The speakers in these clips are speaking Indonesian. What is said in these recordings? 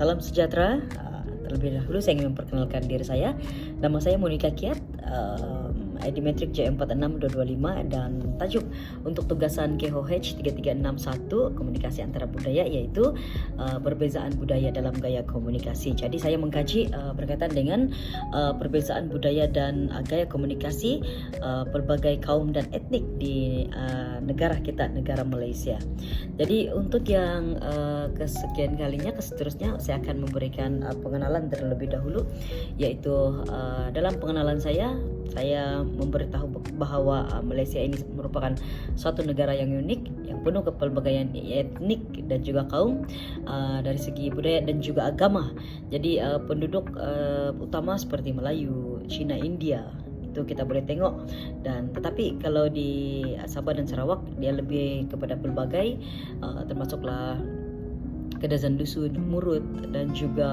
Salam sejahtera. Terlebih dahulu saya ingin memperkenalkan diri saya. Nama saya Monica Kiat, ID Metrik J46225 dan tajuk untuk tugasan KHOH 3361 komunikasi antara budaya, yaitu perbezaan budaya dalam gaya komunikasi. Jadi saya mengkaji berkaitan dengan perbezaan budaya dan gaya komunikasi pelbagai kaum dan etnik di negara kita, negara Malaysia. Jadi untuk yang kesekian kalinya, seterusnya saya akan memberikan pengenalan terlebih dahulu, yaitu dalam pengenalan saya memberitahu bahwa Malaysia ini merupakan suatu negara yang unik, yang penuh kepelbagaian etnik dan juga kaum dari segi budaya dan juga agama. Jadi penduduk utama seperti Melayu, Cina, India itu kita boleh tengok, dan tetapi kalau di Sabah dan Sarawak dia lebih kepada pelbagai, termasuklah Kadazan Dusun, Murut dan juga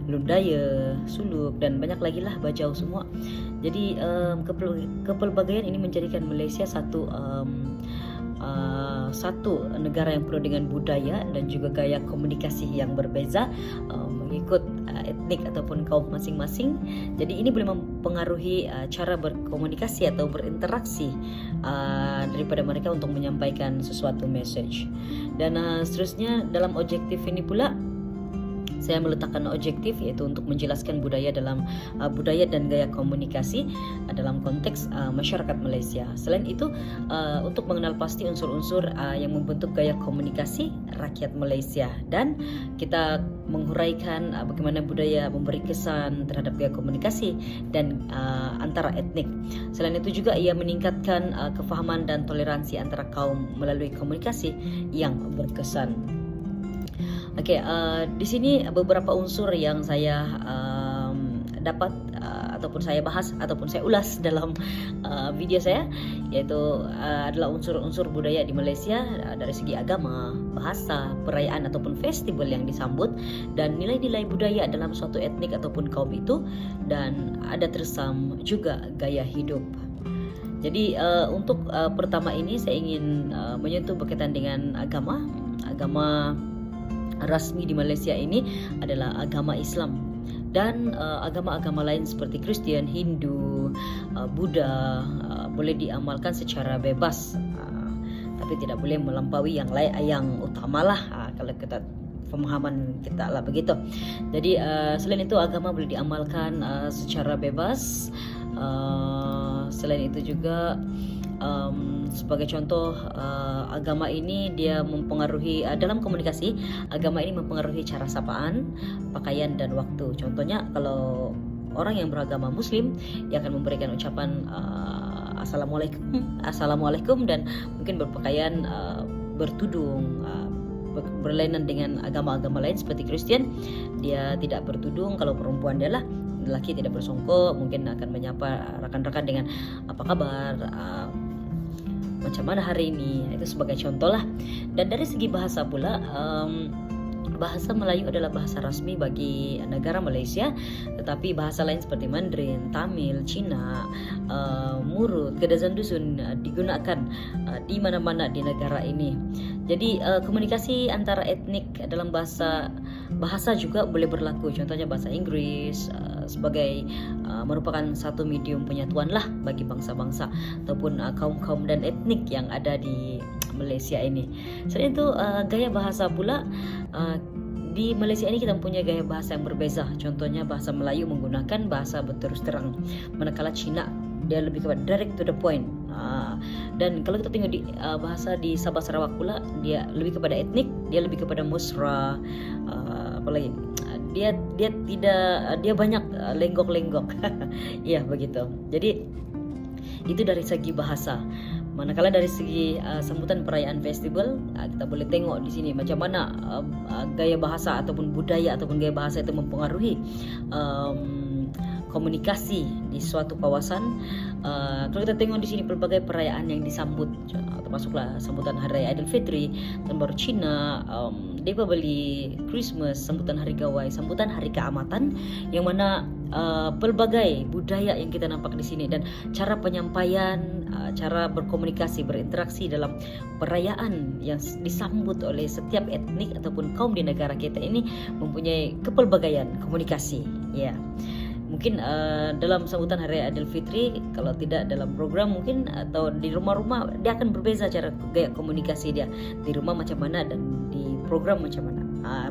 Lundaya, Suluk dan banyak lagi lah, Bajau semua. Jadi kepelbagaian ini menjadikan Malaysia satu negara yang penuh dengan budaya dan juga gaya komunikasi yang berbeza, mengikut etnik ataupun kaum masing-masing. Jadi ini boleh mempengaruhi cara berkomunikasi atau berinteraksi daripada mereka untuk menyampaikan sesuatu message. Dan seterusnya dalam objektif ini pula saya meletakkan objektif, yaitu untuk menjelaskan budaya dan gaya komunikasi dalam konteks masyarakat Malaysia. Selain itu, untuk mengenal pasti unsur-unsur yang membentuk gaya komunikasi rakyat Malaysia, dan kita menghuraikan bagaimana budaya memberi kesan terhadap gaya komunikasi dan antara etnik. Selain itu juga ia meningkatkan kefahaman dan toleransi antara kaum melalui komunikasi yang berkesan. Okey, di sini beberapa unsur yang saya dapat ataupun saya bahas ataupun saya ulas dalam video saya, yaitu adalah unsur-unsur budaya di Malaysia dari segi agama, bahasa, perayaan ataupun festival yang disambut, dan nilai-nilai budaya dalam suatu etnik ataupun kaum itu, dan ada tersam juga gaya hidup. Jadi untuk pertama ini saya ingin menyentuh berkaitan dengan agama rasmi di Malaysia ini adalah agama Islam, dan agama-agama lain seperti Kristian, Hindu, Buddha boleh diamalkan secara bebas, tapi tidak boleh melampaui yang lain, yang utamalah kalau kita pemahaman kita lah begitu. Jadi selain itu agama boleh diamalkan secara bebas. Selain itu juga sebagai contoh, agama ini dia mempengaruhi dalam komunikasi, agama ini mempengaruhi cara sapaan, pakaian dan waktu. Contohnya kalau orang yang beragama Muslim, ia akan memberikan ucapan Assalamualaikum dan mungkin berpakaian bertudung, berlainan dengan agama-agama lain seperti Kristian, dia tidak bertudung. Kalau perempuan dia lah, lelaki tidak bersongkok, mungkin akan menyapa rakan-rakan dengan apa kabar, macam mana hari ini, itu sebagai contoh lah. Dan dari segi bahasa pula, bahasa Melayu adalah bahasa rasmi bagi negara Malaysia, tetapi bahasa lain seperti Mandarin, Tamil, Cina, Murut, Kadazan Dusun digunakan di mana-mana di negara ini. Jadi komunikasi antara etnik dalam bahasa juga boleh berlaku. Contohnya bahasa Inggris sebagai merupakan satu medium penyatuan lah bagi bangsa-bangsa ataupun kaum-kaum dan etnik yang ada di Malaysia ini. Selain itu gaya bahasa pula, di Malaysia ini kita mempunyai gaya bahasa yang berbeza. Contohnya bahasa Melayu menggunakan bahasa berterus terang, manakala Cina dia lebih kepada direct to the point. Dan kalau kita tengok di bahasa di Sabah Sarawak pula, dia lebih kepada etnik, dia lebih kepada musra, apalagi dia banyak lenggok-lenggok. Ya begitu. Jadi itu dari segi bahasa. Manakala dari segi sambutan perayaan festival, kita boleh tengok di sini macam mana gaya bahasa ataupun budaya ataupun gaya bahasa itu mempengaruhi komunikasi di suatu kawasan. Kalau kita tengok di sini pelbagai perayaan yang disambut, termasuklah sambutan Hari Raya Aidilfitri, Tahun Baru Cina, Deepavali, Christmas, sambutan Hari Gawai, sambutan Hari Keamatan, yang mana pelbagai budaya yang kita nampak di sini, dan cara penyampaian, cara berkomunikasi, berinteraksi dalam perayaan yang disambut oleh setiap etnik ataupun kaum di negara kita ini mempunyai kepelbagaian komunikasi. Ya, mungkin dalam sambutan Hari Raya Idul Fitri, kalau tidak dalam program mungkin atau di rumah-rumah, dia akan berbeza cara gaya komunikasi dia. Di rumah macam mana dan di program macam mana.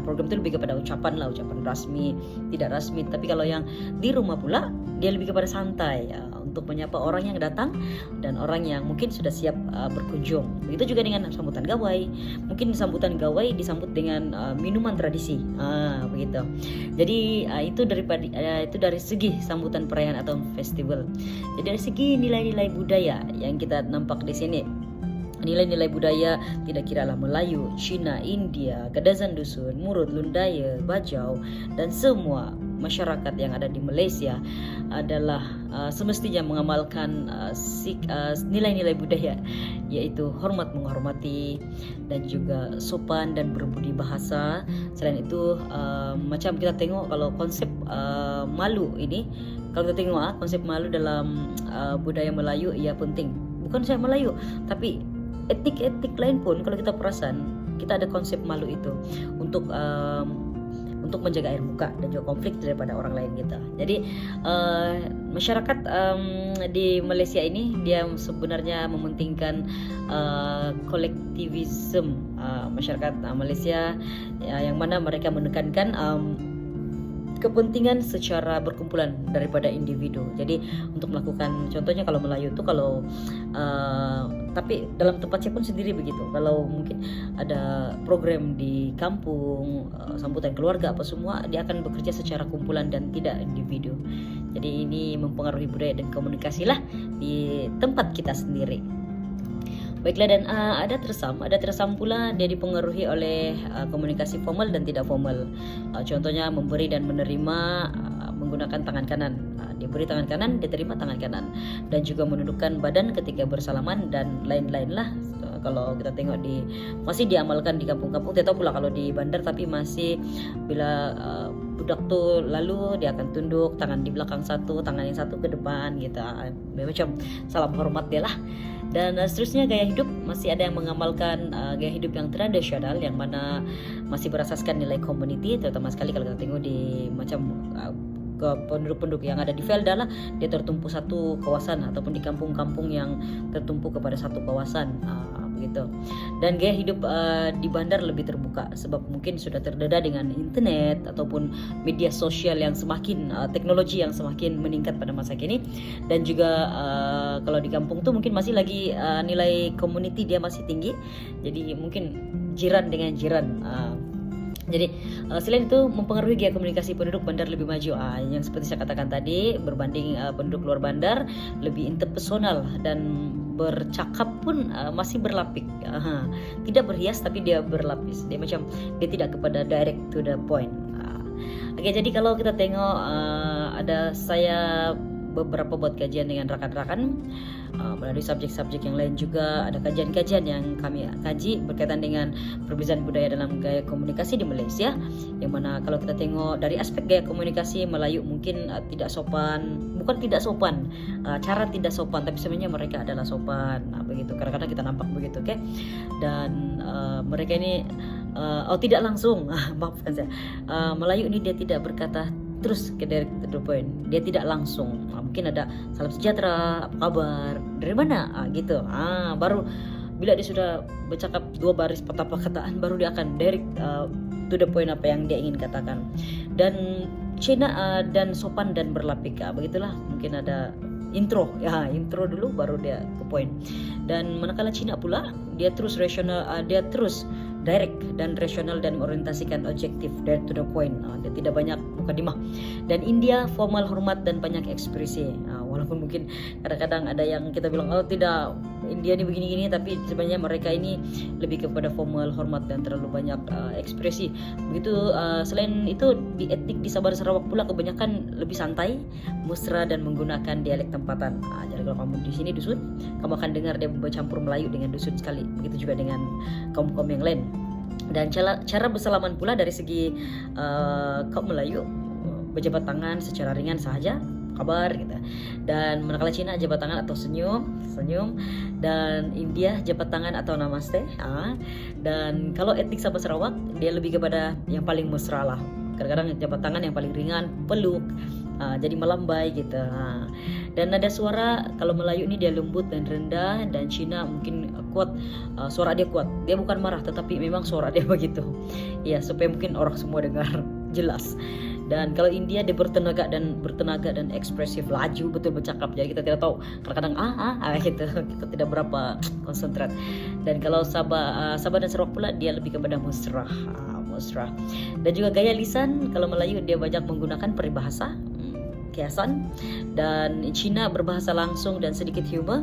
Program itu lebih kepada ucapan rasmi, tidak rasmi. Tapi kalau yang di rumah pula, dia lebih kepada santai, untuk menyapa orang yang datang dan orang yang mungkin sudah siap berkunjung. Begitu juga dengan sambutan gawai. Mungkin sambutan gawai disambut dengan minuman tradisi, begitu. Jadi itu dari segi sambutan perayaan atau festival. Jadi dari segi nilai-nilai budaya yang kita nampak di sini. Nilai-nilai budaya tidak kiralah Melayu, Cina, India, Kadazan Dusun, Murut, Lundaya, Bajau, dan semua masyarakat yang ada di Malaysia adalah semestinya mengamalkan nilai-nilai budaya, yaitu hormat menghormati dan juga sopan dan berbudi bahasa. Selain itu, macam kita tengok kalau konsep malu ini, kalau kita tengok konsep malu dalam budaya Melayu, ia penting. Bukan saya Melayu, tapi etnik-etnik lain pun kalau kita perasan, kita ada konsep malu itu untuk menjaga air muka dan juga konflik daripada orang lain kita. Jadi masyarakat di Malaysia ini dia sebenarnya mementingkan kolektivisme masyarakat Malaysia, yang mana mereka menekankan kepentingan secara berkumpulan daripada individu. Jadi untuk melakukan, contohnya kalau Melayu itu tapi dalam tempatnya pun sendiri begitu. Kalau mungkin ada program di kampung, sambutan keluarga apa semua, dia akan bekerja secara kumpulan dan tidak individu. Jadi ini mempengaruhi budaya dan komunikasi lah di tempat kita sendiri. Baiklah, dan ada tersam pula dia dipengaruhi oleh komunikasi formal dan tidak formal. Contohnya memberi dan menerima menggunakan tangan kanan. Dia beri tangan kanan, dia terima tangan kanan, dan juga menundukkan badan ketika bersalaman dan lain-lain lah. Kalau kita tengok masih diamalkan di kampung-kampung. Tidak tahu pula kalau di bandar, tapi masih bila budak tu lalu dia akan tunduk, tangan di belakang satu, tangan yang satu ke depan gitu. Macam salam hormat dia lah. Dan seterusnya gaya hidup, masih ada yang mengamalkan gaya hidup yang tradisional, yang mana masih berasaskan nilai community, terutama sekali kalau kita tengok di ke penduduk-penduduk yang ada di Felda lah, dia tertumpu satu kawasan, ataupun di kampung-kampung yang tertumpu kepada satu kawasan, begitu. Dan gaya hidup di bandar lebih terbuka, sebab mungkin sudah terdeda dengan internet ataupun media sosial yang semakin teknologi yang semakin meningkat pada masa kini. Dan juga kalau di kampung tuh mungkin masih lagi nilai community dia masih tinggi, jadi mungkin jiran dengan jiran. Jadi selain itu mempengaruhi gaya komunikasi penduduk bandar lebih maju, yang seperti saya katakan tadi, berbanding penduduk luar bandar lebih interpersonal, dan bercakap pun masih berlapik, tidak berhias tapi dia berlapis, dia tidak kepada direct to the point. Oke, jadi kalau kita tengok ada saya beberapa buat kajian dengan rakan-rakan melalui subjek-subjek yang lain juga. Ada kajian-kajian yang kami kaji berkaitan dengan perbezaan budaya dalam gaya komunikasi di Malaysia, yang mana kalau kita tengok dari aspek gaya komunikasi, Melayu mungkin tidak sopan, bukan tidak sopan, cara tidak sopan, tapi sebenarnya mereka adalah sopan, begitu. Kadang-kadang kita nampak begitu, oke? Dan mereka ini tidak langsung maafkan saya, Melayu ini dia tidak berkata terus ke direct to the point, dia tidak langsung. Mungkin ada salam sejahtera, apa kabar, dari mana, gitu. Baru bila dia sudah bercakap 2 baris patah perkataan, baru dia akan direct to the point apa yang dia ingin katakan. Dan Cina dan sopan dan berlapik, begitulah. Mungkin ada intro dulu baru dia ke point. Dan manakala Cina pula, dia terus rasional, dia terus direct dan rasional dan orientasikan objektif, direct to the point. Dia tidak banyak mukadimah. Dan India formal, hormat dan banyak ekspresi. Walaupun mungkin kadang-kadang ada yang kita bilang tidak, India ini begini-gini, tapi sebenarnya mereka ini lebih kepada formal, hormat dan terlalu banyak ekspresi. Begitu. Selain itu di etnik di Sabah Sarawak pula kebanyakan lebih santai, mesra dan menggunakan dialek tempatan. Jadi kalau kamu di sini dusun, kamu akan dengar dia bercampur Melayu dengan dusun sekali. Begitu juga dengan kaum-kaum yang lain. Dan cara bersalaman pula dari segi kaum Melayu, berjabat tangan secara ringan saja, kabar gitu. Dan manakala Cina jabat tangan atau senyum, dan India jabat tangan atau namaste. Dan kalau etnik Sabah Sarawak dia lebih kepada yang paling mesra lah. Kadang-kadang jabat tangan yang paling ringan, peluk, jadi melambai gitu. Dan nada suara kalau Melayu ini dia lembut dan rendah, dan Cina mungkin kuat, suara dia kuat. Dia bukan marah tetapi memang suara dia begitu. Ya, supaya mungkin orang semua dengar jelas. Dan kalau India dia bertenaga dan ekspresif, laju betul bercakap. Jadi kita tidak tahu, kadang-kadang gitu, kita tidak berapa konsentrat. Dan kalau Sabah dan Sarawak pula dia lebih kepada mesra. Dan juga gaya lisan, kalau Melayu dia banyak menggunakan peribahasa, kiasan, dan Cina berbahasa langsung dan sedikit humor.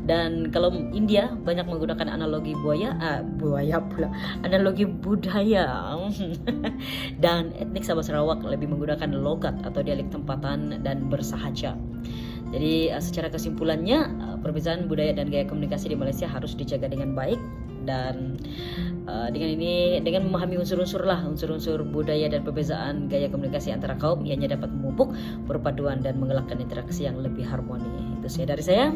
Dan kalau India banyak menggunakan analogi analogi budaya. Dan etnik Sabah Sarawak lebih menggunakan logat atau dialek tempatan dan bersahaja. Jadi secara kesimpulannya, perbedaan budaya dan gaya komunikasi di Malaysia harus dijaga dengan baik. Dan dengan memahami unsur-unsur budaya dan perbezaan gaya komunikasi antara kaum, ianya dapat memupuk perpaduan dan menggelakkan interaksi yang lebih harmoni. Itu saja dari saya.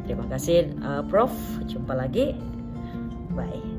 Terima kasih Prof. Jumpa lagi. Bye.